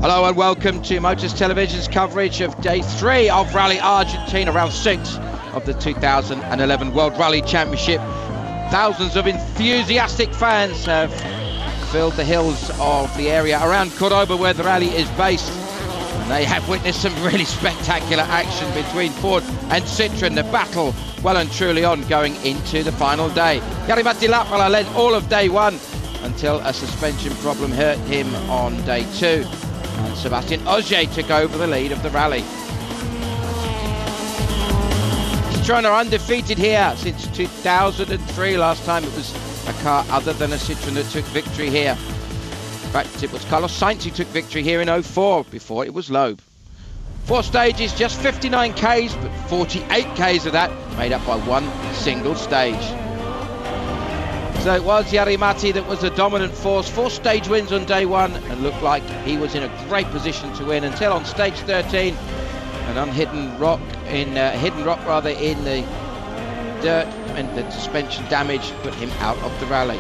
Hello and welcome to Motors Television's coverage of day 3 of Rally Argentina, round 6 of the 2011 World Rally Championship. Thousands of enthusiastic fans have filled the hills of the area around Cordoba where the rally is based. And they have witnessed some really spectacular action between Ford and Citroën. The battle well and truly on going into the final day. Jari-Matti Latvala led all of day 1 until a suspension problem hurt him on day 2. And Sébastien Ogier took over the lead of the rally. Citroën are undefeated here since 2003. Last time it was a car other than a Citroën that took victory here. In fact, it was Carlos Sainz who took victory here in 04. Before it was Loeb. 4 stages, just 59 Ks, but 48 Ks of that made up by one single stage. So it was Jari-Matti that was the dominant force. 4 stage wins on day 1 and looked like he was in a great position to win until on stage 13, an unhidden rock in hidden rock in the dirt and the suspension damage put him out of the rally.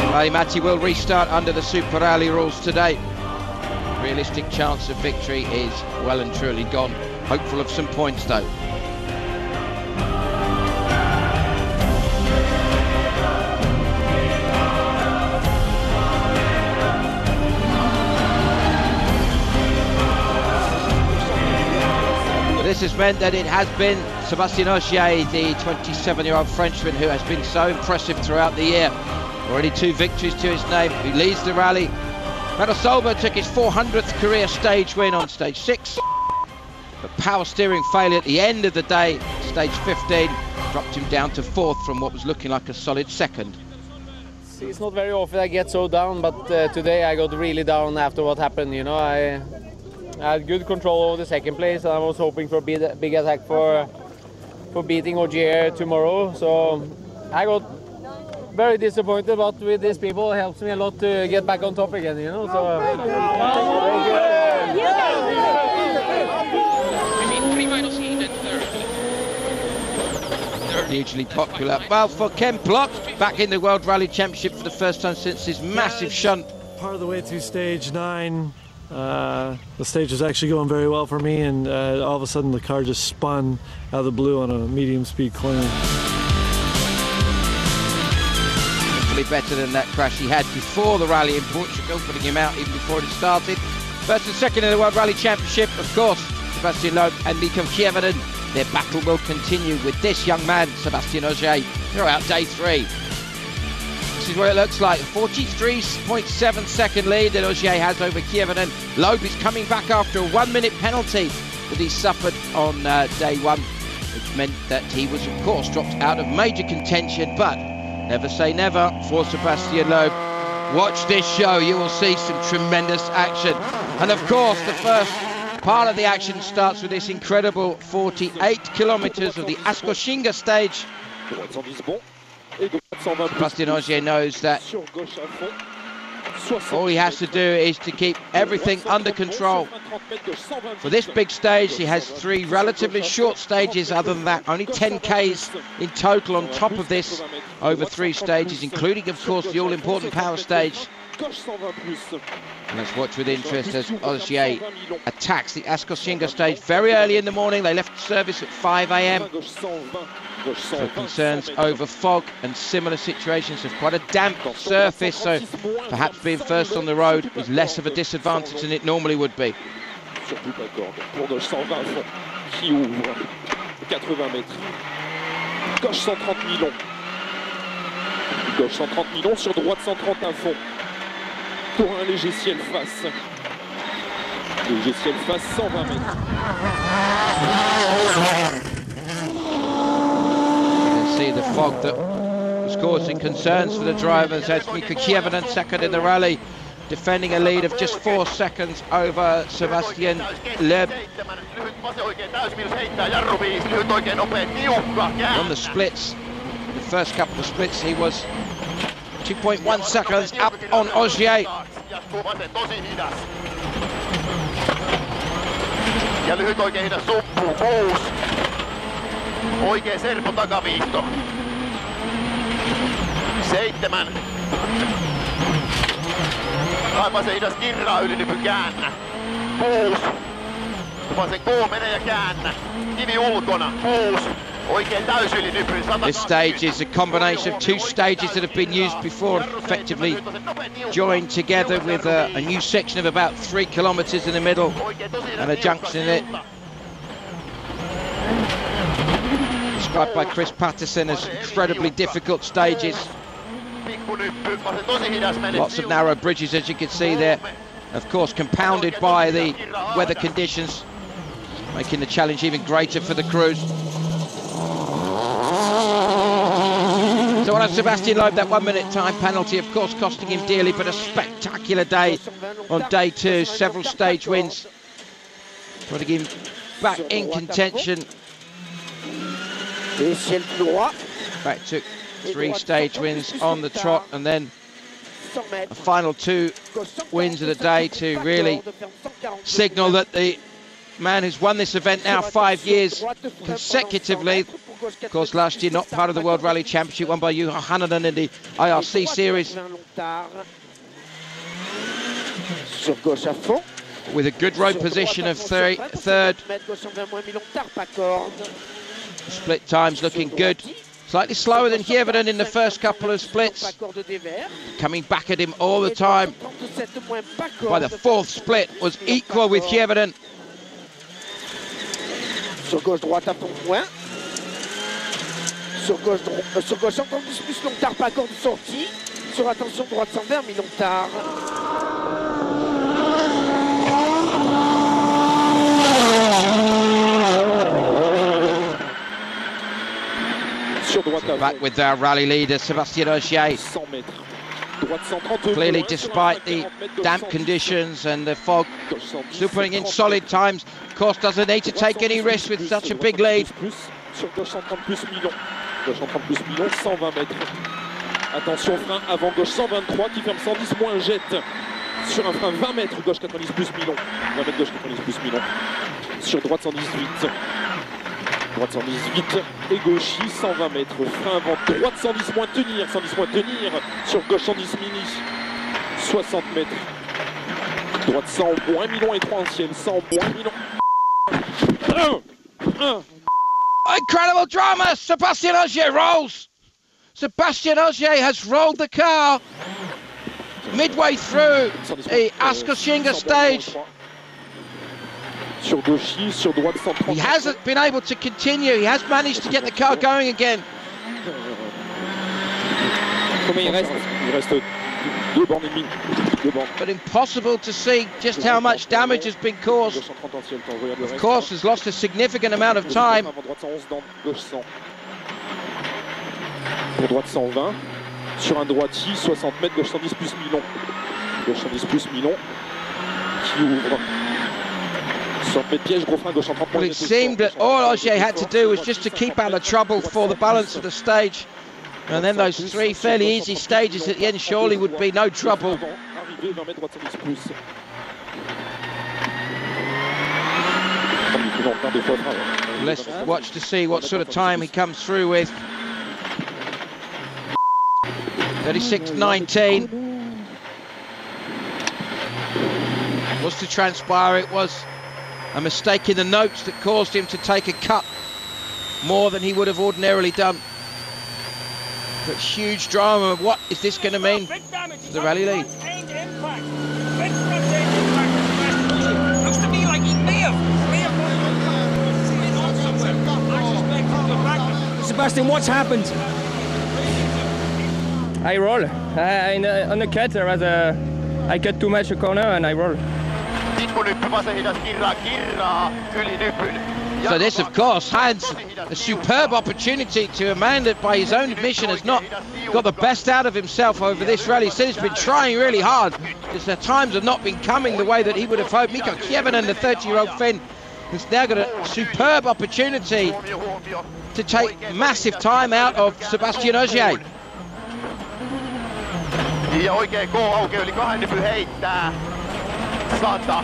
Jari-Matti will restart under the Super Rally rules today. Realistic chance of victory is well and truly gone. Hopeful of some points though. This has meant that it has been Sébastien Ogier, the 27-year-old Frenchman who has been so impressive throughout the year. Already 2 victories to his name. He leads the rally. Matteo Solberg took his 400th career stage win on stage 6. But power steering failure at the end of the day, stage 15, dropped him down to 4th from what was looking like a solid 2nd. It's not very often I get so down, but today I got really down after what happened. You know, I had good control over the 2nd place, and I was hoping for a big attack for beating Ogier tomorrow. So I got very disappointed, but with these people it helps me a lot to get back on top again, you know. So hugely popular. Well, for Ken Plott, back in the World Rally Championship for the first time since his massive shunt. Part of the way through stage 9, the stage was actually going very well for me, and all of a sudden the car just spun out of the blue on a medium speed corner. Better than that crash he had before the rally in Portugal, putting him out even before it started. First and second in the World Rally Championship, of course, Sébastien Loeb and Mikko Kievanen. Their battle will continue with this young man, Sébastien Ogier, throughout day 3. This is what it looks like. A 43.7 second lead that Ogier has over Kievanen. Loeb is coming back after a 1-minute penalty that he suffered on day 1, which meant that he was, of course, dropped out of major contention, but never say never for Sébastien Loeb. Watch this show, you will see some tremendous action. And of course, the first part of the action starts with this incredible 48 kilometers of the Ascochinga stage. Sébastien Ogier knows that all he has to do is to keep everything under control. For this big stage, he has 3 relatively short stages. Other than that, only 10 Ks in total on top of this over 3 stages, including, of course, the all-important power stage. And let's watch with interest as Ogier attacks the Ascochinga stage very early in the morning. They left service at 5 AM. So concerns over fog and similar situations of quite a damp surface, so perhaps being first on the road is less of a disadvantage than it normally would be. Gauche 130 mi long. Gauche 130 mi long sur droite 131 fond. Pour un léger ciel face. Léger ciel face 120 mètres. See the fog that was causing concerns for the drivers as Mikko Kievanen second in the rally, defending a lead of just 4 seconds over Sébastien Loeb. On the splits, the first couple of splits, he was 2.1 seconds up on Ogier. Ja lyhyt oikein hidas suppuu, 6. Oikein serpo takaviitto. 7. Kaipasen hidas kirraa ylinypy, käännä. 6. Vasen K, mene ja käännä. Kivi ulkona, 6. Oikein täys ylinypy, 100. This stage is a combination of 2 stages that have been used before, effectively joined together with a new section of about 3 kilometers in the middle and a junction in it. Described by Chris Patterson as incredibly difficult stages. Lots of narrow bridges, as you can see there, of course compounded by the weather conditions, making the challenge even greater for the crews. So on Sebastian Loeb, that 1 minute time penalty, of course, costing him dearly, but a spectacular day on day 2, several stage wins, putting him back in contention. Back to 3 stage wins on the trot, and then a final 2 wins of the day to really signal that the man who's won this event now 5 years consecutively, of course last year not part of the World Rally Championship, won by Juha Hananen in the IRC series, with a good road position of third. Split times looking good. Slightly slower than Hjeveren in the first couple of splits. Coming back at him all the time. By the 4th split was equal with Hjeveren. Sur gauche droite à fond point. Sur gauche 130 plus long tard, pas encore de sortie. Sur attention droite 120 mi long tard. Back with our rally leader, Sébastien Ogier. Clearly, despite the damp conditions and the fog, still putting in solid times. Of course, doesn't need to take any risks with such a big lead. Sur gauche 130 plus Milon. Gauche 130 plus Milon, 120 mètres. Attention, frein avant gauche 123 qui ferme 110 moins jette. Sur un frein 20 mètres, gauche 90 plus Milon. 20 mètres, gauche 90 plus Milon. Sur droite 118. Droite 118 et gauchis 120 mètres. Frein avant droite 110 moins tenir. 110 moins tenir. Sur gauche 110 mini. 60 mètres. Droite 100 moins Milon et 3 anciennes. 100 moins Milon. 1. Incredible drama! Sébastien Ogier rolls! Sébastien Ogier has rolled the car midway through the Askoshinga stage. Sur gauchis, sur droite 130. He hasn't been able to continue. He has managed to get the car going again. Combien il reste? Il reste 2 bornes et demie. 2 bornes. But impossible to see just how much damage has been caused. Of course, has lost a significant amount of time. Droite 111, gauche 100. Pour droite 120. Sur un droitier, 60 mètres, gauche 110 plus Milon. Gauche 110 plus Milon. Qui ouvre. Well, it seemed that all Ogier had to do was just to keep out of trouble for the balance of the stage. And then those 3 fairly easy stages at the end surely would be no trouble. Let's watch to see what sort of time he comes through with. 36.19. Was to transpire, it was a mistake in the notes that caused him to take a cut more than he would have ordinarily done. But huge drama. What is this going to mean for the rally lead? Looks to me like he may have. Sebastian, what's happened? I roll. On the cut, I cut too much a corner and I roll. So this, of course, has a superb opportunity to a man that, by his own admission, has not got the best out of himself over this rally. He said he's been trying really hard, because the times have not been coming the way that he would have hoped. Mikko Hjeveren, the 30-year-old Finn, has now got a superb opportunity to take massive time out of Sébastien Ogier. Ja oikein K auki yli 2 nypy heittää. 100.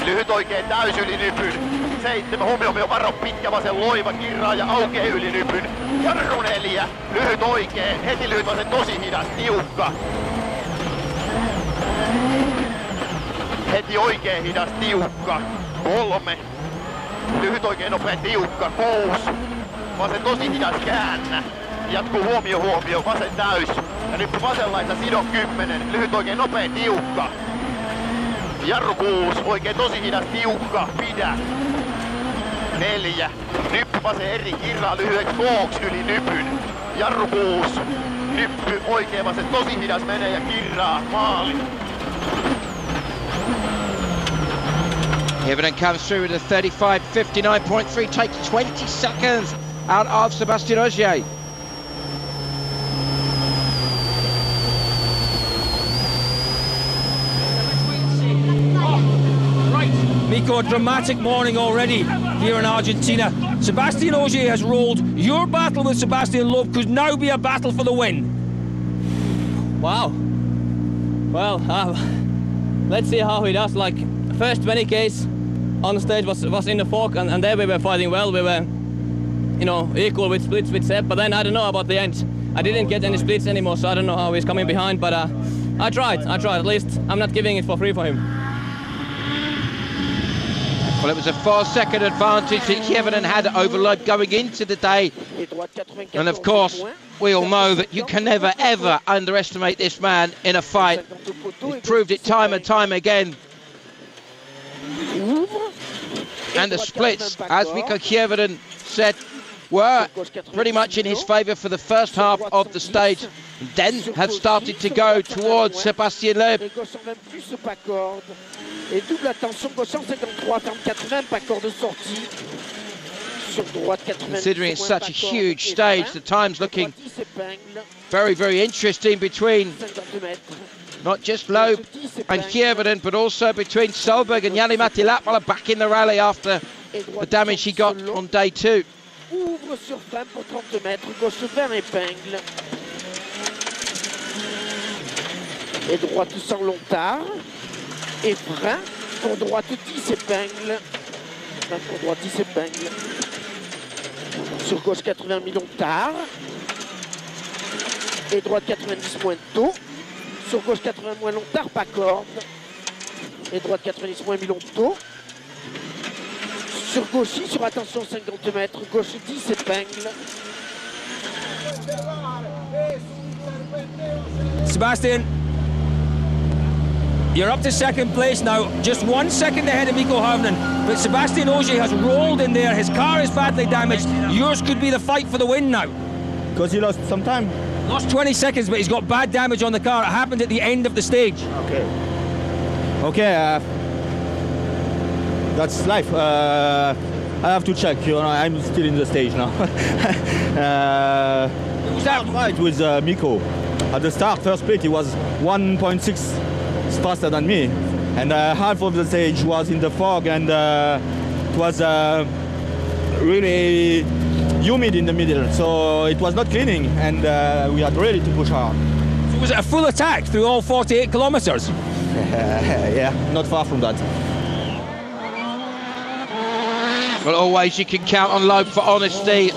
Lyhyt oikein täys yli nypyn. 7 huomioon varo pitkä vasen loiva kirraa ja aukee yli nypyn. Jarru 4. Lyhyt oikein. Heti lyhyt vasen tosi hidas tiukka. Heti oikein hidas tiukka. 3. Lyhyt oikein nopea tiukka. 6. Vasen tosi hidas käännä. Jatkuu huomio, vasen täys. Ja nyt vasenlaita sido 10. Lyhyt oikein nopea tiukka. Jarru 6. Oikein tosi hidas tiukka. Pidä. 4. Nyppy vasen eri kirraa lyhyeksi kooks yli nypyn. Jarru 6. Nyppy oikein vasen tosi hidas menee ja kirraa maali. Hirvonen comes through with a 35.59.3, takes 20 seconds out of Sébastien Ogier. Miko, a dramatic morning already here in Argentina. Sébastien Ogier has rolled. Your battle with Sébastien Loeb could now be a battle for the win. Wow. Well, let's see how he does. Like, first 20 Ks on the stage was in the fork, and there we were fighting well. We were, you know, equal with splits with Seb. But then I don't know about the end. I didn't get any splits anymore, so I don't know how he's coming behind. But I tried. At least I'm not giving it for free for him. Well, it was a 4-second advantage that Hirvonen had over Loeb going into the day. And of course, we all know that you can never, ever underestimate this man in a fight. He's proved it time and time again. And the splits, as Miko Hirvonen said, were pretty much in his favour for the first half of the stage, then have started to go towards Sébastien Loeb. Et double attention, gauche 153, ferme 80, pas corde de sortie. Sur droite 80. Considering it's such a huge stage, the time's looking very, very interesting between not just Loeb and Hirvonen, but also between Solberg and Jani-Matti Latvala back in the rally after the damage he got on day 2. Ouvre sur frein pour 30 mètres, gauche 20 épingle. Et droite sans longtard. Et frein pour droite 10 épingles. Frein pour droite 10 épingles. Sur gauche 80 000 tard. Et droite 90 moins tôt. Sur gauche 80 moins long tard, pas corde. Et droite 90 moins mi-long tôt. Sur gauche, sur attention 50 mètres. Gauche 10 épingles. Sébastien, you're up to second place now, just 1 second ahead of Miko Hirvonen. But Sébastien Ogier has rolled in there. His car is badly damaged. Yours could be the fight for the win now. Because he lost some time. Lost 20 seconds, but he's got bad damage on the car. It happened at the end of the stage. Okay, that's life. I have to check. You know, I'm still in the stage now. Was that fight with Miko? At the start, first split, he was 1.6 faster than me, and half of the stage was in the fog, and it was really humid in the middle, so it was not cleaning, and we had really to push hard. So was it a full attack through all 48 kilometers? Yeah, not far from that. Well, always you can count on Loeb for honesty,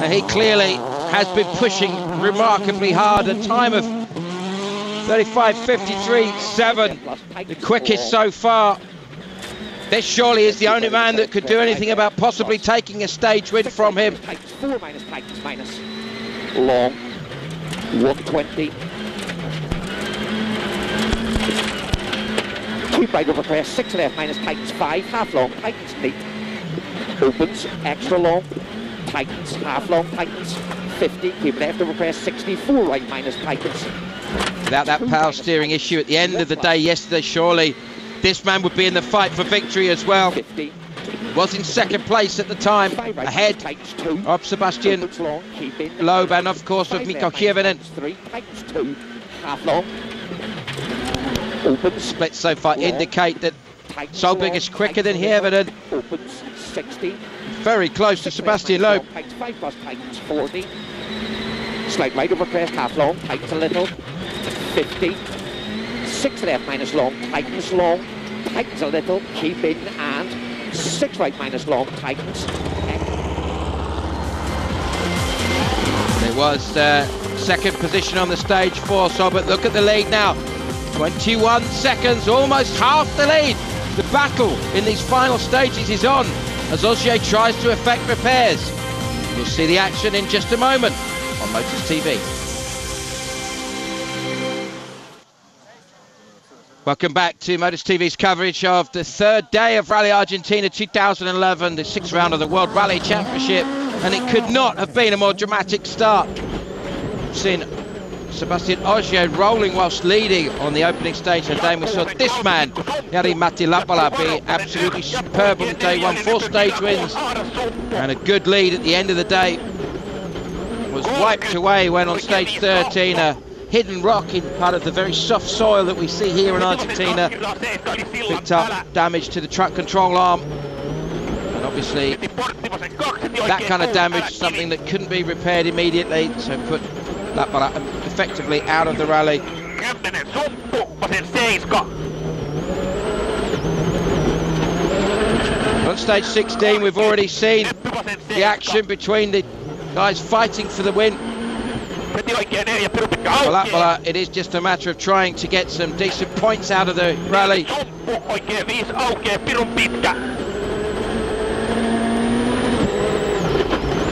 and he clearly has been pushing remarkably hard. A time of 35.53.7, the quickest so far. This surely is the only man that could do anything about possibly taking a stage win from him. 4 minus tightens minus. Long. 120. Keep right over crest. 6 left minus tightens 5. Half long. Tightens 8. Opens. Extra long. Tightens. Half long. Tightens 50. Keep left over crest. 64 right minus tightens. Without that power steering issue at the end of the day yesterday, surely this man would be in the fight for victory as well. 50. Was in second place at the time, ahead of Sébastien Loeb and of course of Miko Hirvonen. 3 tightens 2. Half long. Opens. Splits so far indicate that Solberg is quicker than Hirvonen. Opens 60. Very close to Sébastien Loeb. Tightens 5 plus tightens 40. Slight right over crest, half long, tightens a little. 50. 6 left minus long, tightens long. tightens a little, keeping, and 6 right minus long, tightens. It was second position on the stage 4, so but look at the lead now. 21 seconds, almost half the lead. The battle in these final stages is on as Ogier tries to effect repairs. We'll see the action in just a moment on Motors TV. Welcome back to Motors TV's coverage of the third day of Rally Argentina 2011, the 6th round of the World Rally Championship, and it could not have been a more dramatic start. We've seen Sebastian Ogier rolling whilst leading on the opening stage of the day, and we saw this man, Jari Matti Lappala, be absolutely superb on day 1, 4 stage wins, and a good lead at the end of the day. Was wiped away when on stage 13, a hidden rock in part of the very soft soil that we see here in Argentina picked up damage to the truck control arm, and obviously that kind of damage, something that couldn't be repaired immediately, so put Lappala effectively out of the rally. On stage 16 we've already seen the action between the guys fighting for the win. For Lappala, it is just a matter of trying to get some decent points out of the rally.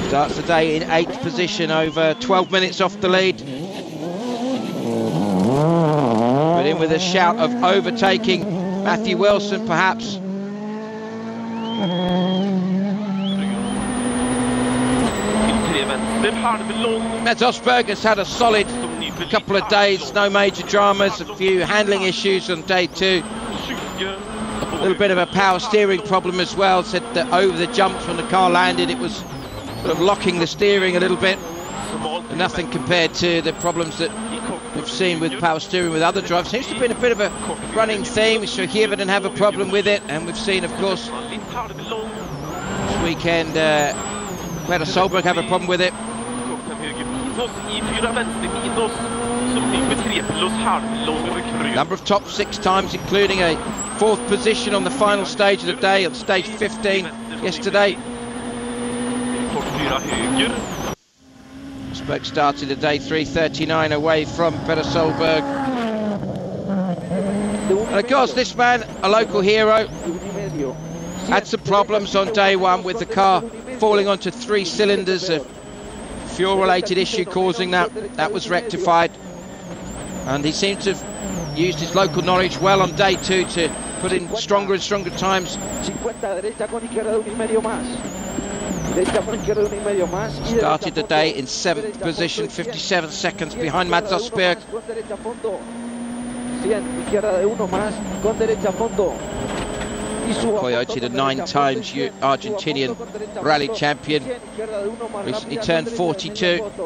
Starts the day in 8th position, over 12 minutes off the lead. But in with a shout of overtaking Matthew Wilson, perhaps. Mats Osberg has had a solid couple of days, no major dramas, a few handling issues on day 2. A little bit of a power steering problem as well, said that over the jumps when the car landed it was sort of locking the steering a little bit. And nothing compared to the problems that we've seen with power steering with other drivers. Seems to have been a bit of a running theme. So here we didn't have a problem with it, and we've seen, of course, this weekend Peter Solberg have a problem with it. Number of top 6 times, including a 4th position on the final stage of the day, on stage 15 yesterday. Osberg started the day 3:39 away from Peter Solberg. And of course, this man, a local hero, had some problems on day 1 with the car falling onto 3 cylinders, a fuel-related issue causing that. That was rectified, and he seemed to have used his local knowledge well on day 2 to put in stronger and stronger times. Started the day in 7th position, 57 seconds behind Mats Osberg. Coyote, the 9 times Argentinian rally champion, recently turned 42. Wants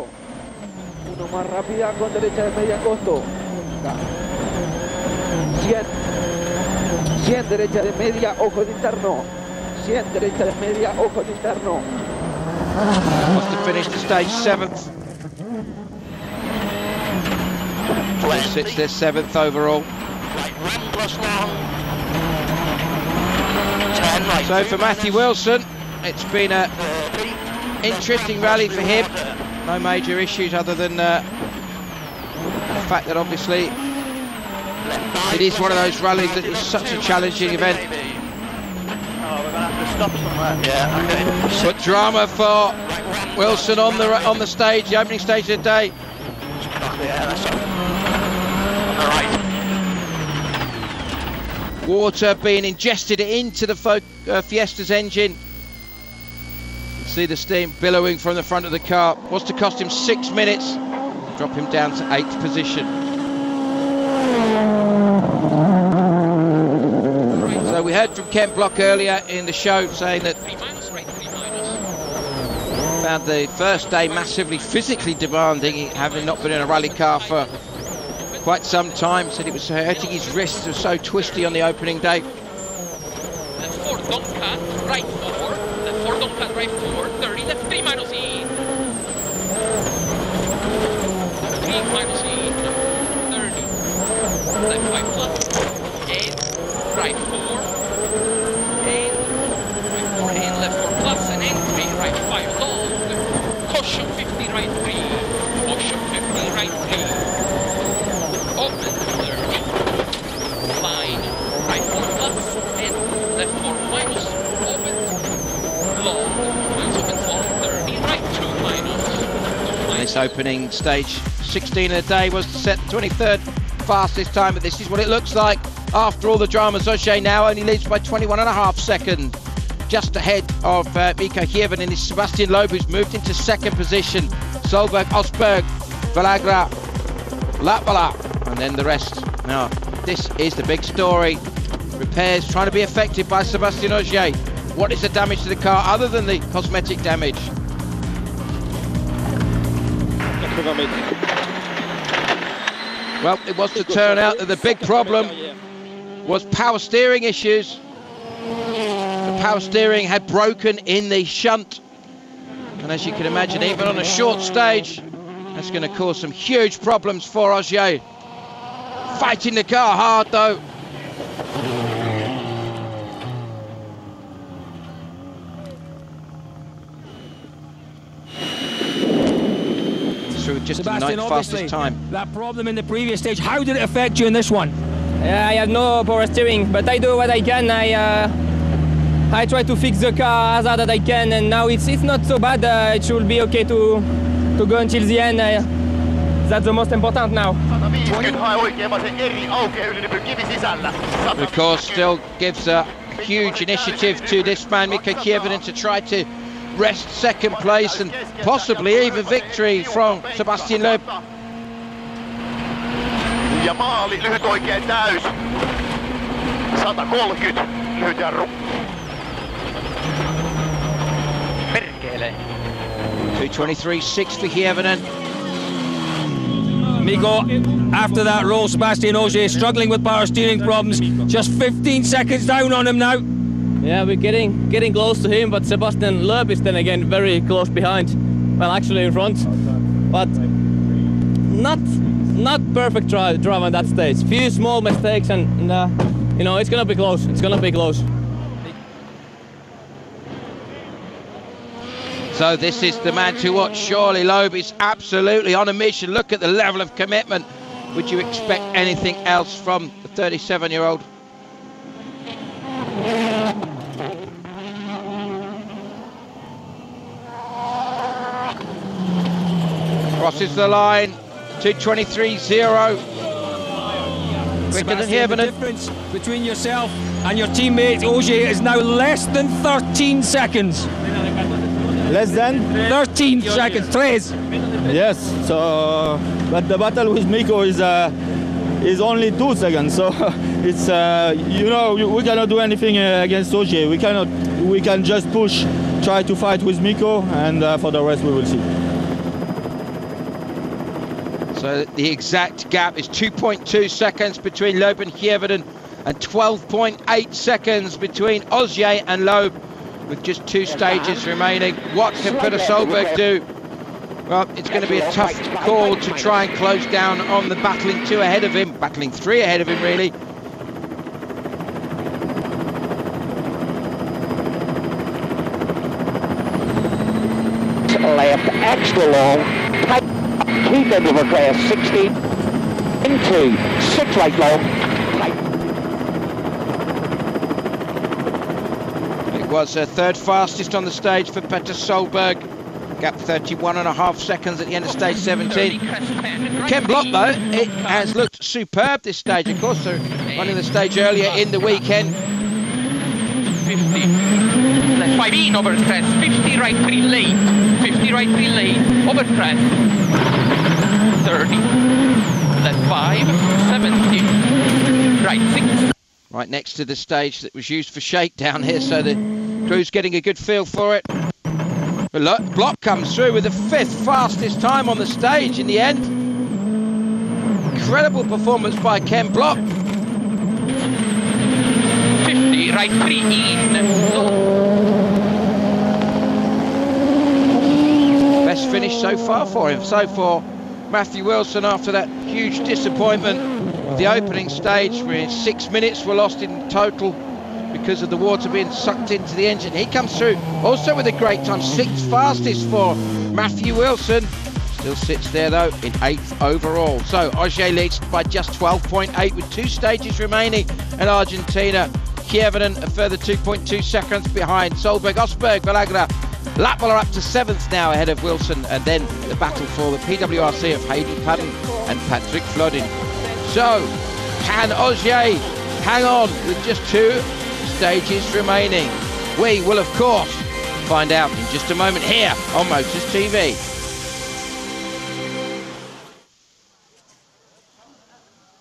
to finish the stage 7th. Sits there 7th overall. So for Matthew Wilson, it's been an interesting rally for him. No major issues other than the fact that obviously it is one of those rallies that is such a challenging event. But drama for Wilson on the stage, the opening stage of the day. Water being ingested into the Fiesta's engine. You can see the steam billowing from the front of the car. Was to cost him 6 minutes, drop him down to 8th position. So we heard from Ken Block earlier in the show saying that found the first day massively physically demanding, having not been in a rally car for quite some time. Said it was hurting his wrists, were so twisty on the opening day. Left 4, don't cut, right 4, left 4, don't cut, right 4, 30, left 3 minus E. 3 minus E, 30, left 5 plus, 8, right 4. And right 4 and left 4 plus and entry, right 5 long. Caution 50, right 3. Caution 50, right 3. Open 30. Line, right 4 plus and left 4 minus. Open, long, minus open long 30, right 2 minus. This opening stage 16 of the day was to set the 23rd fastest time, but this is what it looks like after all the drama. Ogier now only leads by 21.5 seconds, just ahead of Mikko Hirvonen, and it's Sebastian Loeb who's moved into second position. Solberg, Osberg, Valagra, Latvala, and then the rest. Now, this is the big story. Repairs trying to be effected by Sebastian Ogier. What is the damage to the car other than the cosmetic damage? Well, it was to turn out that the big problem was power steering issues. The power steering had broken in the shunt. And as you can imagine, even on a short stage, that's going to cause some huge problems for Ogier. Fighting the car hard though. Through just Sebastian, the ninth fastest time. That problem in the previous stage, how did it affect you in this one? Yeah, I had no power steering, but I do what I can. I try to fix the car as hard as I can, and now it's not so bad. It should be okay to go until the end. That's the most important now. Of course, still gives a huge initiative to this man, Mikko Hirvonen, to try to wrest second place and possibly even victory from Sebastian Loeb. Ja maali, lyhyt oikein täys. 130, lyhyt jarru. Perkele. 2:23.6 for Hirvonen. Mikko, after that roll, Sebastian Ogier struggling with power steering problems, just 15 seconds down on him now. Yeah, we're getting close to him, but Sebastian Loeb is then again very close behind. Well, actually in front, but not perfect drive on that stage. Few small mistakes, and you know, it's gonna be close. It's gonna be close. So this is the man to watch. Surely Loeb is absolutely on a mission. Look at the level of commitment. Would you expect anything else from the 37-year-old? Crosses the line, 2:23.0. Quicker than Hirvonen. The difference between yourself and your teammate Ogier is now less than 13 seconds. Less than? 13 seconds, Tres. Yes, so, but the battle with Mikko is only 2 seconds, so it's, you know, we cannot do anything against Ogier. We can just push, try to fight with Mikko, and for the rest we will see. So the exact gap is 2.2 seconds between Loeb and Hirvonen, and 12.8 seconds between Ogier and Loeb, with just 2 stages remaining. What can Peter Solberg do? Well, it's going to be a tough call to try and close down on the battling 2 ahead of him, battling 3 ahead of him really. Left extra long, keep end over grass 60, into 6 right long. It was third fastest on the stage for Peter Solberg. Gap 31.5 seconds at the end of stage 17. Ken Block though, it has looked superb this stage. Of course, they're running the stage earlier in the weekend. 50, left 5 in over crest, 50 right 3 late, 50 right 3 late, over crest, 30, left 5, 70, right 6. Right next to the stage that was used for shakedown here, so the crew's getting a good feel for it. But look, Block comes through with the 5th fastest time on the stage in the end. Incredible performance by Ken Block. 50, right 3 in. Best finish so far for him. So for Matthew Wilson, after that huge disappointment of the opening stage, where 6 minutes were lost in total because of the water being sucked into the engine. He comes through also with a great time, 6th fastest for Matthew Wilson. Still sits there though in 8th overall. So Ogier leads by just 12.8 with 2 stages remaining in Argentina. Kievanen a further 2.2 seconds behind. Solberg, Osberg, Valagra, Latvala up to 7th now ahead of Wilson, and then the battle for the PWRC of Heidi Padden and Patrick Flodin. So can Ogier hang on with just 2 stages remaining? We will of course find out in just a moment here on Motors TV.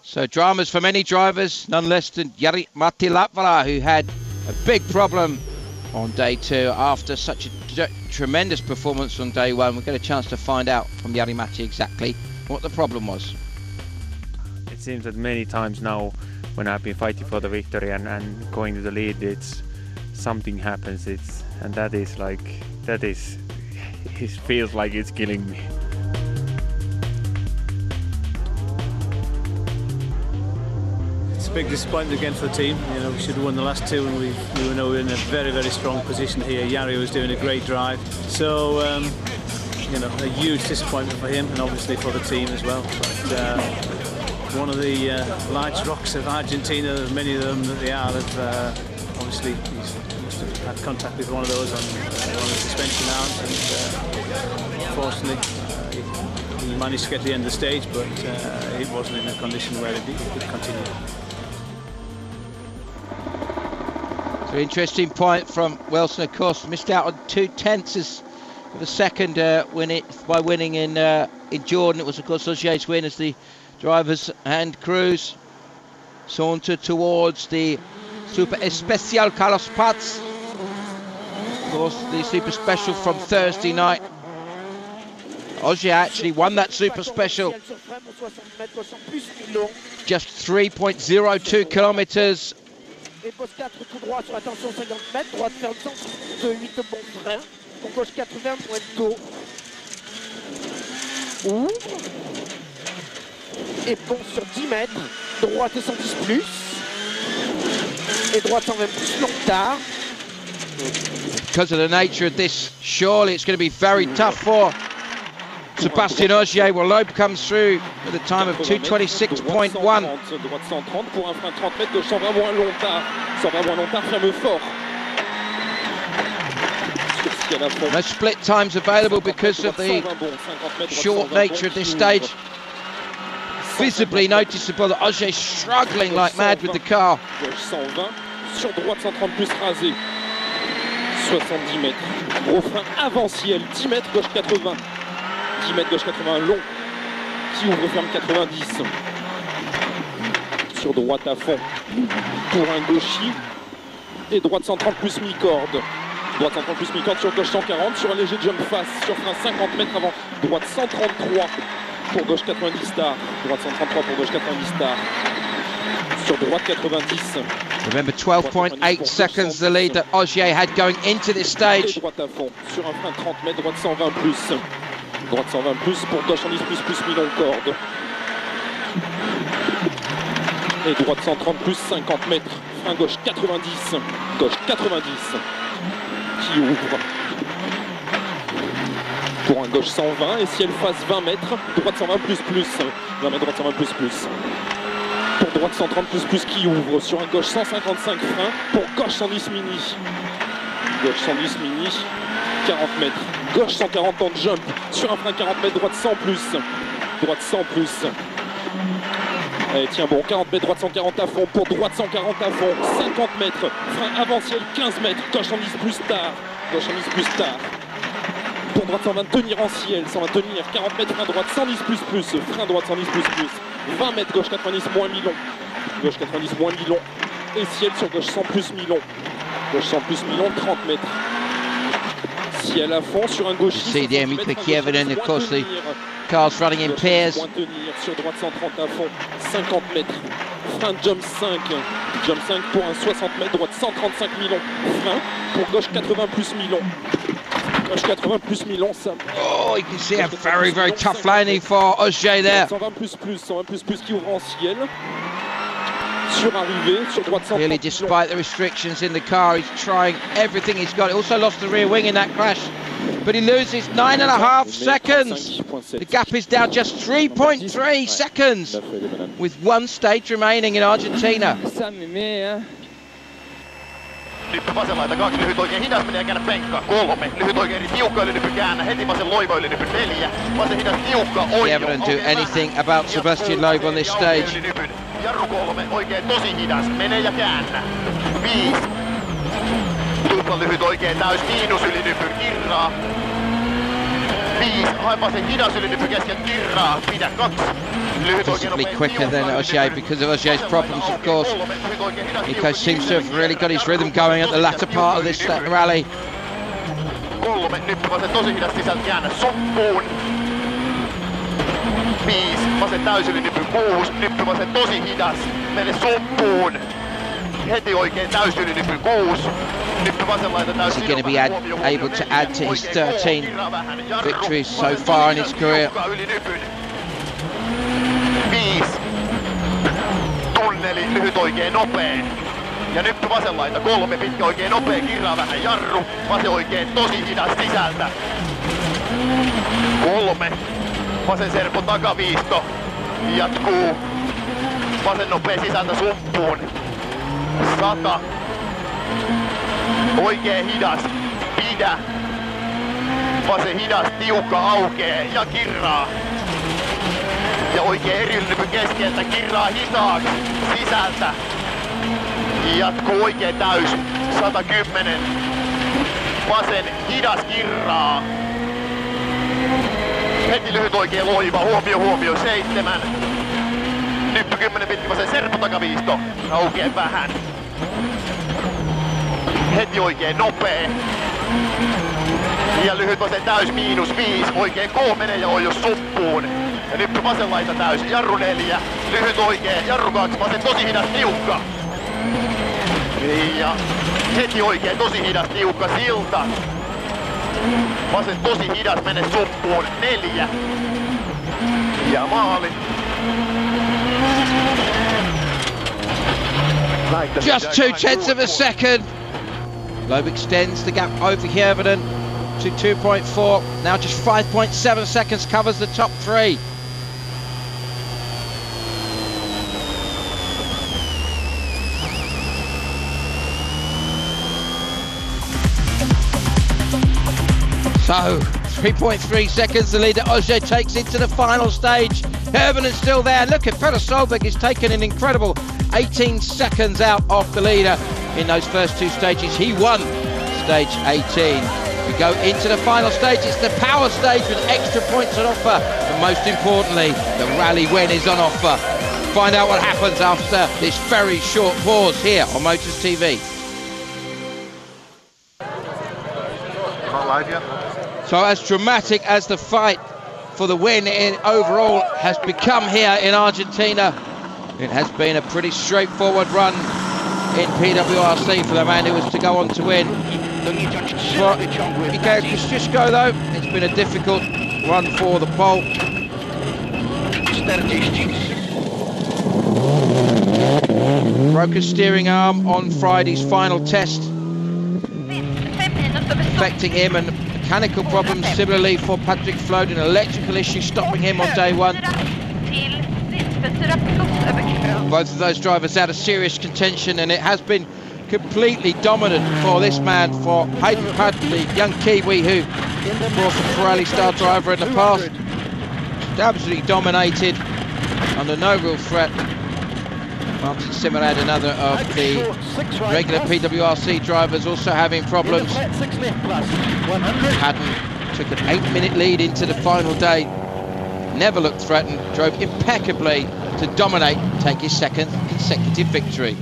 So dramas for many drivers, none less than Jari-Matti Latvala, who had a big problem on day 2 after such a tremendous performance on day 1. We'll get a chance to find out from Jari-Matti exactly what the problem was. It seems that many times now when I've been fighting for the victory and going to the lead, it's something happens, it feels like it's killing me. It's a big disappointment again for the team. You know, we should have won the last 2, and we were in a very, very strong position here. Jari was doing a great drive, so you know, a huge disappointment for him and obviously for the team as well. But one of the large rocks of Argentina, many of them that they are, have obviously he must have had contact with one of those on one of the suspension arms, and unfortunately he managed to get to the end of the stage, but it wasn't in a condition where he could continue. So interesting point from Wilson, of course, missed out on 2/10 of a second by winning in Jordan. It was of course Ogier's win as the drivers and crews saunter towards the Super Especial Carlos Paz. Of course, the Super Special from Thursday night. Ogier actually won that Super Special. Just 3.02 kilometers. Et poste 4 tout droit sur attention 50 mètres, droite ferme centre de 8 bon frein, pour gauche 80 moins de taux. Ouvre. Et bon sur 10 mètres, droite 110 plus. Et droite 120 plus, long tard. Because of the nature of this, surely it's going to be very tough for Sébastien Ogier. Well, Loeb comes through with a time of 2:26.1. Droite 130 pour un frein 30 mètres, gauche 120 moins long tard. 120 moins long tard, ferme fort. No split times available because of the short nature of this stage. Visibly noticeable that Ogier is struggling like mad with the car. Gauche 120, sur droite 130 plus rasé. 70 mètres. Gros frein avant ciel, 10 mètres, gauche 80. 10 mètres, gauche 80 long, qui ouvre ferme 90. Sur droite à fond, pour un gauchis. Et droite 130 plus mi-corde. Droite 130 plus mi-corde sur gauche 140, sur un léger jump face, sur frein 50 mètres avant. Droite 133 pour gauche 90 star. Droite 133 pour gauche 90 star. Sur droite 90. Remember 12.8 seconds the lead that Ogier had going into this stage. Et droite à fond, sur un frein 30 mètres, droite 120 plus. Droite 120 plus pour gauche 110 plus mi-long corde. Et droite 130 plus 50 mètres. Frein gauche 90. Gauche 90. Qui ouvre. Pour un gauche 120 et ciel face 20 mètres. Droite 120 plus. 20 mètres, droite 120 plus. Pour droite 130 plus qui ouvre. Sur un gauche 155 frein. Pour gauche 110 mini. Gauche 110 mini. 40 mètres. Gauche 140 en jump. Sur un frein 40 mètres, droite 100 plus. Droite 100 plus. Allez, tiens bon, 40 mètres, droite 140 à fond. Pour droite 140 à fond. 50 mètres. Frein avant ciel 15 mètres. Gauche 110 plus tard. Gauche 110 plus tard. Pour droite 120 tenir en ciel. 120 tenir. 40 mètres, frein droite 110 plus. Frein droite 110 plus. 20 mètres, gauche 90 moins mi-long. Gauche 90 moins mi-long. Et ciel sur gauche 100 plus mi-long. Gauche 100 plus mi-long, 30 mètres. Ciel à fond sur un gauchis. See there, Mika Kievanen, of course, the cars running in pairs. Sur droite 130 à fond, 50 mètres. Frein jump 5. Jump 5 pour un 60 mètres, droite 135 mi-long. Frein pour gauche 80 plus mi-long. Gauche 80 plus mi-long, ça. Oh, you can see a very, very tough landing for Ogier there. 120 plus, 120 plus qui ouvre en ciel. Clearly, despite the restrictions in the car, he's trying everything he's got. He also lost the rear wing in that crash, but he loses 9.5 seconds. The gap is down just 3.3 seconds with one stage remaining in Argentina. Nyppy vasen laita, 2 lyhyt oikein hidas menee ja käännä penkkaa. 3 lyhyt oikein tiukka ylinyppy käännä. Heti vasen loiva ylinyppy 4. Vasen hidas tiukka oikein. He haven't do anything about Sebastian Loeb on this stage. Jarru 3 oikein tosi hidas. Menee ja käännä. 5. Tupla lyhyt oikein täys miinus ylinyppy kirraa. 5. Hae vasen hidas ylinyppy kesken kirraa. Pidä 2. Visibly quicker than Ogier because of Ogier's problems, of course. Nico seems to have really got his rhythm going at the latter part of this rally. 3, nyppy vasen tosi hidas sisältä käännä soppuun. 5, vasen täysylinyppy 6, nyppy vasen tosi hidas, mene soppuun. Heti oikein täysylinyppy 6, nyppy vasen laita täys. Is he going to be able to add to his 13 victories so far in his career? 5. Tunneli, lyhyt oikein nopee. Ja nyppy vasen laita 3, pitkä oikein nopee, kirraa vähän jarru. Vasen oikein tosi hidas sisältä. 3. Vasen serpo takaviisto. Jatkuu. Vasen nopee sisältä suppuun. 100. Oikein hidas. Pidä. Vasen hidas, tiukka aukee ja kirraa. Ja oikein erillypy keskeltä, kirraa hitaaksi sisältä. Jatkuu oikein täys, 110. Vasen hidas kirraa. Heti lyhyt oikein loiva, huomio, 7. Nyppy 10 pitkä vasen serpo takaviisto, aukee vähän. Heti oikein nopee. Ja lyhyt vasen täys, miinus 5, oikein K menee ja on jo suppuun. Ja nyppy vasen laita täys, jarru 4, lyhyt oikein, jarru 2, vasen tosi hidas, tiukka. Ja heti oikein, tosi hidas, tiukka, silta. Vasen tosi hidas, mene suppuun, 4. Ja maali. Just 0.2 of a second. Loeb extends the gap over Hjärveden to 2.4. Now just 5.7 seconds covers the top 3. So, 3.3 seconds, the leader Ogier takes into the final stage. Hjärveden's still there. Look at Petter Solberg has taken an incredible 18 seconds out off the leader in those first 2 stages. He won stage 18. We go into the final stage. It's the power stage with extra points on offer. And most importantly, the rally win is on offer. Find out what happens after this very short pause here on Motors TV. Not live yet. So as dramatic as the fight for the win in overall has become here in Argentina, it has been a pretty straightforward run in PWRC for the man who was to go on to win. For Mikael Kosciuszko though, it's been a difficult run for the pole. Broke his steering arm on Friday's final test, affecting him, and mechanical problems similarly for Patrick Flode, an electrical issue stopping him on day 1. Both of those drivers out of serious contention, and it has been completely dominant for this man, for Hayden Padd, the young Kiwi who brought a Pirelli star driver in the past. Absolutely dominated, under no real threat. Martin Simmerad, another of the regular PWRC drivers, also having problems. Haddon took an 8-minute lead into the final day, never looked threatened, drove impeccably to dominate and take his 2nd consecutive victory.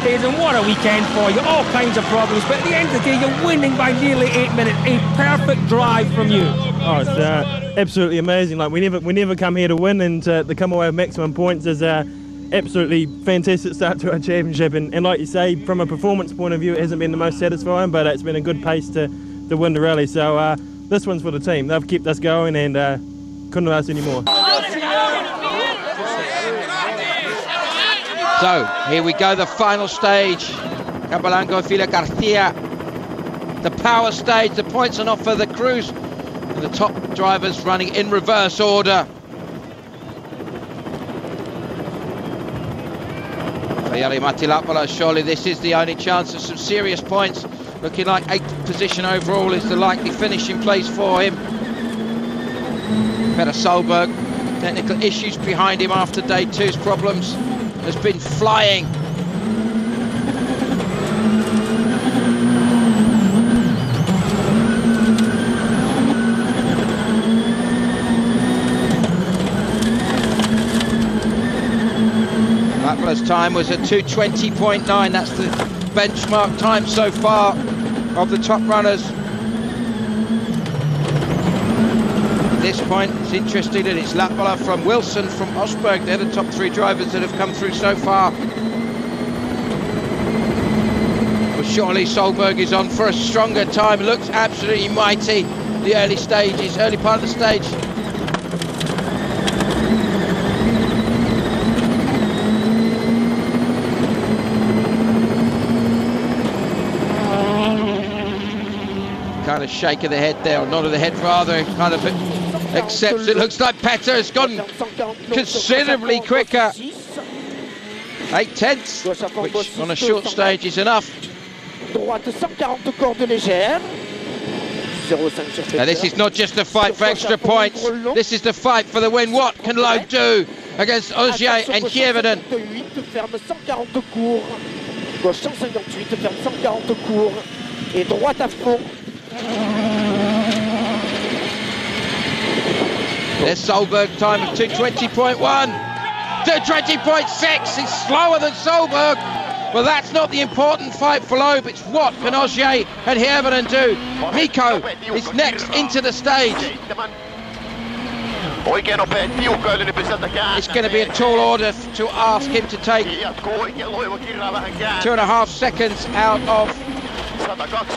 And what a weekend for you, all kinds of problems, but at the end of the day you're winning by nearly 8 minutes. A perfect drive from you. Oh, it's absolutely amazing. Like we never come here to win, and to come away with maximum points is absolutely fantastic start to our championship. And like you say, from a performance point of view, it hasn't been the most satisfying, but it's been a good pace to win the rally. So this one's for the team. They've kept us going, and couldn't have asked any more. So here we go, the final stage. Cabalango Fila Garcia. The power stage, the points on offer, the crews, and the top drivers running in reverse order. For Jari Matilapala, surely this is the only chance of some serious points. Looking like 8th position overall is the likely finishing place for him. Peter Solberg, technical issues behind him after day 2's problems, has been flying. Lapala's time was at 2:20.9. That's the benchmark time so far of the top runners. At this point, it's interesting that it's Lapala from Wilson from Osberg. They're the top 3 drivers that have come through so far. Well, surely Solberg is on for a stronger time. Looks absolutely mighty. The early stages, early part of the stage. Kind of shake of the head there, or nod of the head rather, kind of accepts it. Looks like Petter has gone considerably quicker. 8/10, which on a short stage is enough. Now this is not just a fight for extra points, this is the fight for the win. What can Loeb do against Ogier and Kieverden? Et droite à fond. There's Solberg time of 2:20.1. 2:20.6. He's slower than Solberg. Well, that's not the important fight for Loeb. It's what can Ogier and Kieverden do. Mikko is next into the stage. It's going to be a tall order to ask him to take 2.5 seconds out of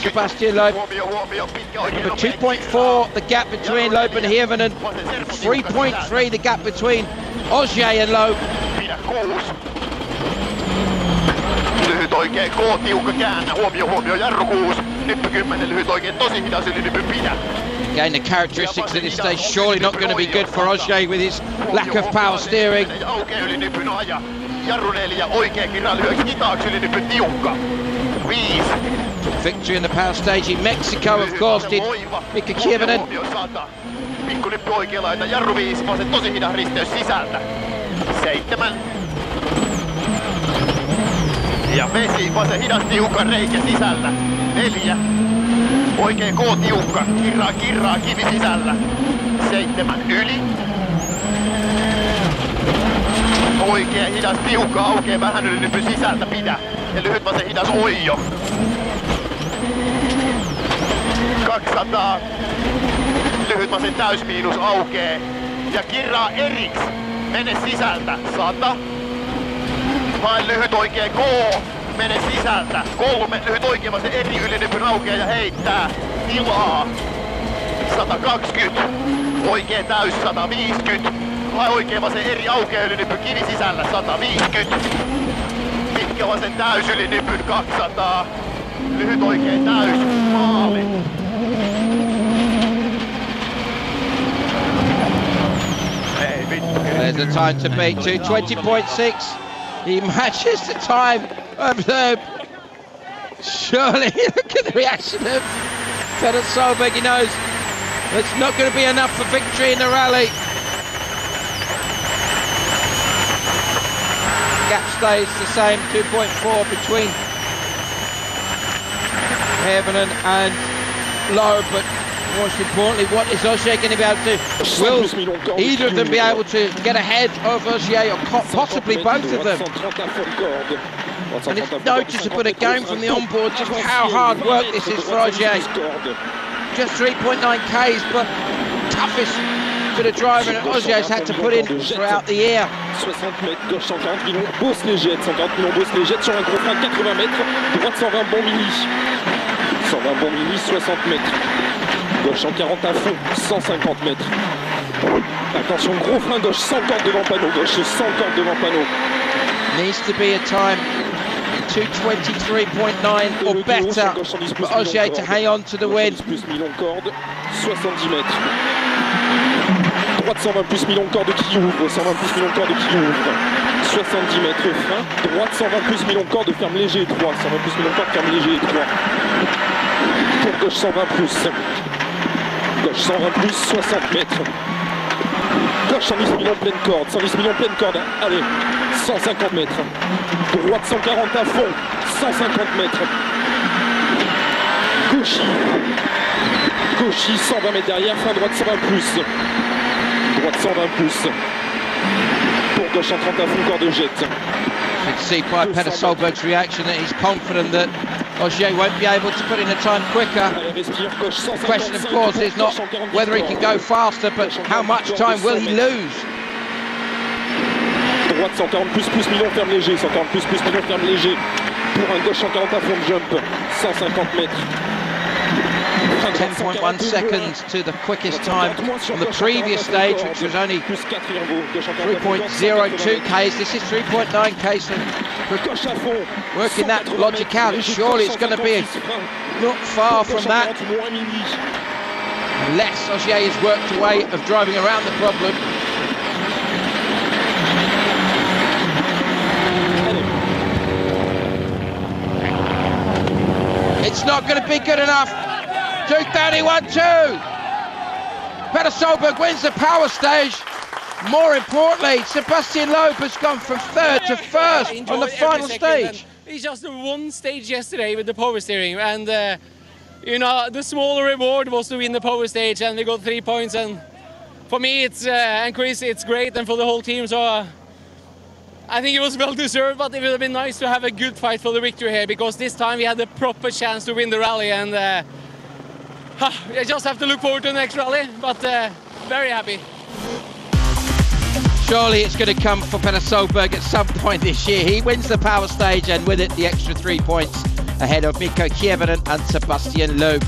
Sebastian Loeb. Number 2.4 the gap between Loeb and Kieverden, 3.3 the gap between Ogier and Loeb. Lyhyt oikee, K tiukka käännä, huomio, jarru 6, nyppy 10, lyhyt oikee, tosi hidas yli nyppy pidä. Again, the characteristics at this stage surely not going to be good for Ogier with his lack of power steering. Oikee yli nyppyn aja, jarru 4, oikee kirra lyhyt hitaaksi yli nyppy tiukka. 5. Victory in the power stage in Mexico, of course, did Mikko Kieverden. Pikku nyppy oikea laita, jarru 5, vasen tosi hidas risteys sisältä. 7. Ja vesi, vasen hidas tiukka reikä sisällä. 4. Oikee K tiukka, kirraa, kivi sisällä. 7 yli. Oikee hidas tiukka, aukee vähän yli nyppy sisältä, pidä. Ja lyhyt vasen hidas oijo. 200. Lyhyt vasen täysmiinus aukee. Ja kirraa eriks. Mene sisältä. 100. Vain lyhyt oikee K. Mene sisältä. 3. Lyhyt oikee vasen eri yli nyppyn aukeaa ja heittää. Tilaa. 120. Oikee täys 150. Vai oikee vasen eri aukeaa yli nyppyn kivi sisällä 150. Pitkä vasen täys yli nyppyn 200. Lyhyt oikee täys. Maali. There's the time to beat 2:20.6. He matches the time of Loeb. Surely, look at the reaction of Peter Solberg. He knows it's not going to be enough for victory in the rally. Gap stays the same, 2.4 between Kieverden and Loeb, but most importantly, what is Ogier going to be able to do? Will either of them be able to get ahead of Ogier, or possibly both of them? And it's noticeable again from the onboard just how hard work this is for Ogier. Just 3.9 Ks, but toughest bit of driving that Ogier's had to put in throughout the year. 60 mètres, gauche 140 millions, Beauce les jette, 140 millions, Beauce les jette sur un gros frein 80 mètres, droite 120 bon mini. 120 bon mini, 60 mètres. Gauche 140 à fond, 150 mètres. Attention, gros frein gauche, 140 devant panneau, gauche 140 devant panneau. Needs to be a time 2:23.9 or better for Ogier to hang on to the win. Plus 1000 corde, 70 mètres. Droite 120 plus 1000 corde qui ouvre, 120 plus 1000 corde qui ouvre. 70 mètres frein, droite 120 plus 1000 corde ferme léger 3, 120 plus 1000 corde ferme léger 3. Pour gauche 120 plus. Gauche 120 plus 60 mètres. Gauche 110 millions pleine corde, 110 millions pleine corde, allez, 150 mètres. Droite 140 à fond, 150 mètres. Gauchy 120 mètres derrière, fin droite 120 plus. Droite 120 plus. Pour gauche 130 à fond, corde jette. You can see by Peter Solberg's reaction that he's confident that Ogier won't be able to put in a time quicker. The question, of course, is not whether he can go faster, but how much time will he lose? Droite 140 plus 1000 ferme léger, 140 plus 1000 ferme léger. Pour un gauche 140 à fond de jump, 150 mètres. 10.1 seconds to the quickest time on the previous stage, which was only 3.02 Ks. This is 3.9 Ks. Working that logic out, surely it's going to be not far from that. Unless Ogier has worked a way of driving around the problem. It's not going to be good enough. 2:31.2. Peter Solberg wins the power stage. More importantly, Sebastian Loeb has gone from third to first on the final stage. He just won stage yesterday with the power steering, and you know, the smaller reward was to win the power stage, and we got 3 points. And for me, it's and Chris, it's great, and for the whole team. So I think it was well deserved, but it would have been nice to have a good fight for the victory here, because this time we had the proper chance to win the rally, and I just have to look forward to the next rally, but very happy. Surely it's going to come for Peter Solberg at some point this year. He wins the power stage, and with it the extra 3 points ahead of Mikko Kievanen and Sebastian Loeb.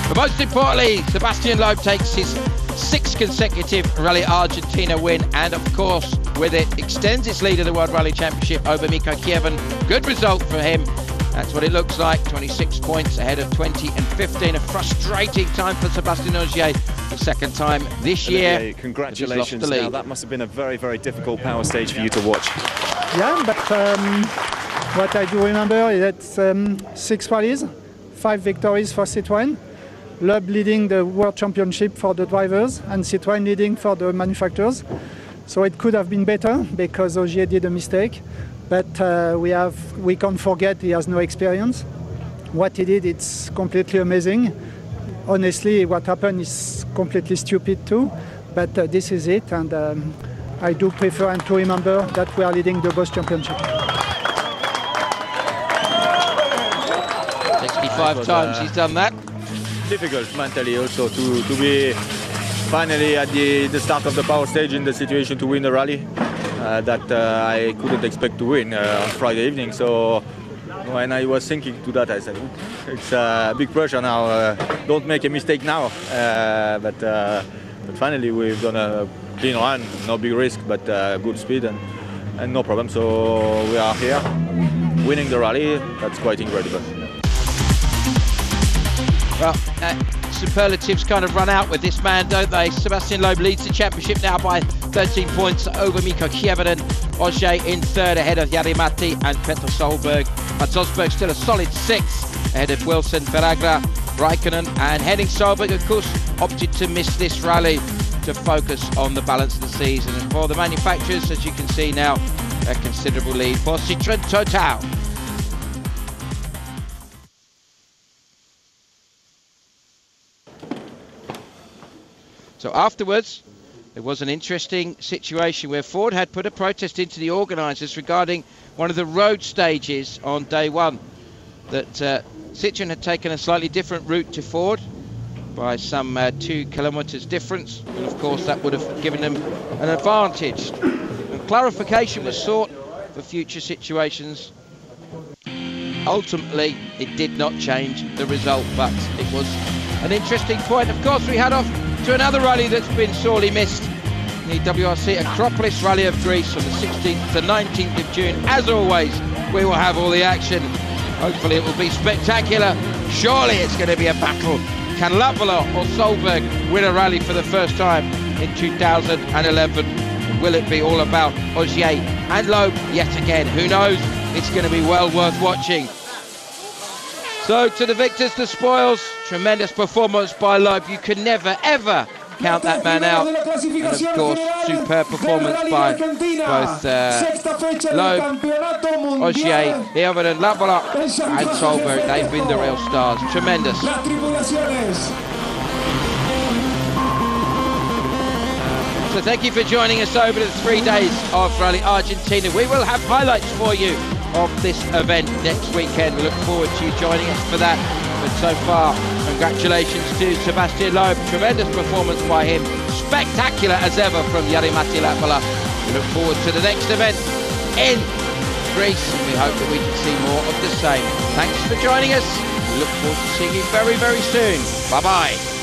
But most importantly, Sebastian Loeb takes his 6th consecutive Rally Argentina win, and of course with it extends its lead of the World Rally Championship over Mikko Kievanen. Good result for him. That's what it looks like, 26 points ahead of 20 and 15. A frustrating time for Sebastian Ogier, the second time this year. Congratulations. Now, that must have been a very, very difficult power stage for you to watch. Yeah, but what I do remember is that 6 rallies, 5 victories for Citroën, Loeb leading the World Championship for the drivers and Citroën leading for the manufacturers. So it could have been better because Ogier did a mistake. But we can't forget he has no experience. What he did, it's completely amazing. Honestly, what happened is completely stupid too. But this is it, and I do prefer and to remember that we are leading the Boss Championship. 65 times he's done that. Difficult mentally also to be finally at the start of the power stage in the situation to win the rally. That I couldn't expect to win on Friday evening. So when I was thinking to that, I said, it's a big pressure now. Don't make a mistake now. But finally, we've done a clean run, no big risk, but good speed and no problem. So we are here, winning the rally. That's quite incredible. Well, superlatives kind of run out with this man, don't they? Sebastian Loeb leads the championship now by 13 points over Mikko Kievanen. Ogier in third ahead of Jari Matti and Peter Solberg. Mats Osberg still a solid 6th ahead of Wilson, Ferragla, Raikkonen, and Henning Solberg, of course, opted to miss this rally to focus on the balance of the season. And for the manufacturers, as you can see now, a considerable lead for Citroën Total. So afterwards, there was an interesting situation where Ford had put a protest into the organisers regarding one of the road stages on day 1. That Citroën had taken a slightly different route to Ford by some 2 kilometres difference, and of course that would have given them an advantage. And clarification was sought for future situations. Ultimately, it did not change the result, but it was an interesting point. Of course, we head off to another rally that's been sorely missed the WRC Acropolis Rally of Greece on the 16th to 19th of June. As always, we will have all the action. Hopefully it will be spectacular. Surely it's going to be a battle. Can Latvala or Solberg win a rally for the first time in 2011? Will it be all about Ogier and Loeb yet again? Who knows? It's going to be well worth watching. So to the victors, the spoils. Tremendous performance by Loeb. You can never, ever count that man out. And of course, superb performance by both Loeb, Ogier, Hirvonen, Latvala and Solberg. They've been the real stars. Tremendous. So thank you for joining us over the 3 days of Rally Argentina. We will have highlights for you of this event next weekend. We look forward to you joining us for that. But so far, congratulations to Sebastian Loeb. Tremendous performance by him. Spectacular as ever from Jari-Matti Latvala. We look forward to the next event in Greece. We hope that we can see more of the same. Thanks for joining us. We look forward to seeing you very, very soon. Bye-bye.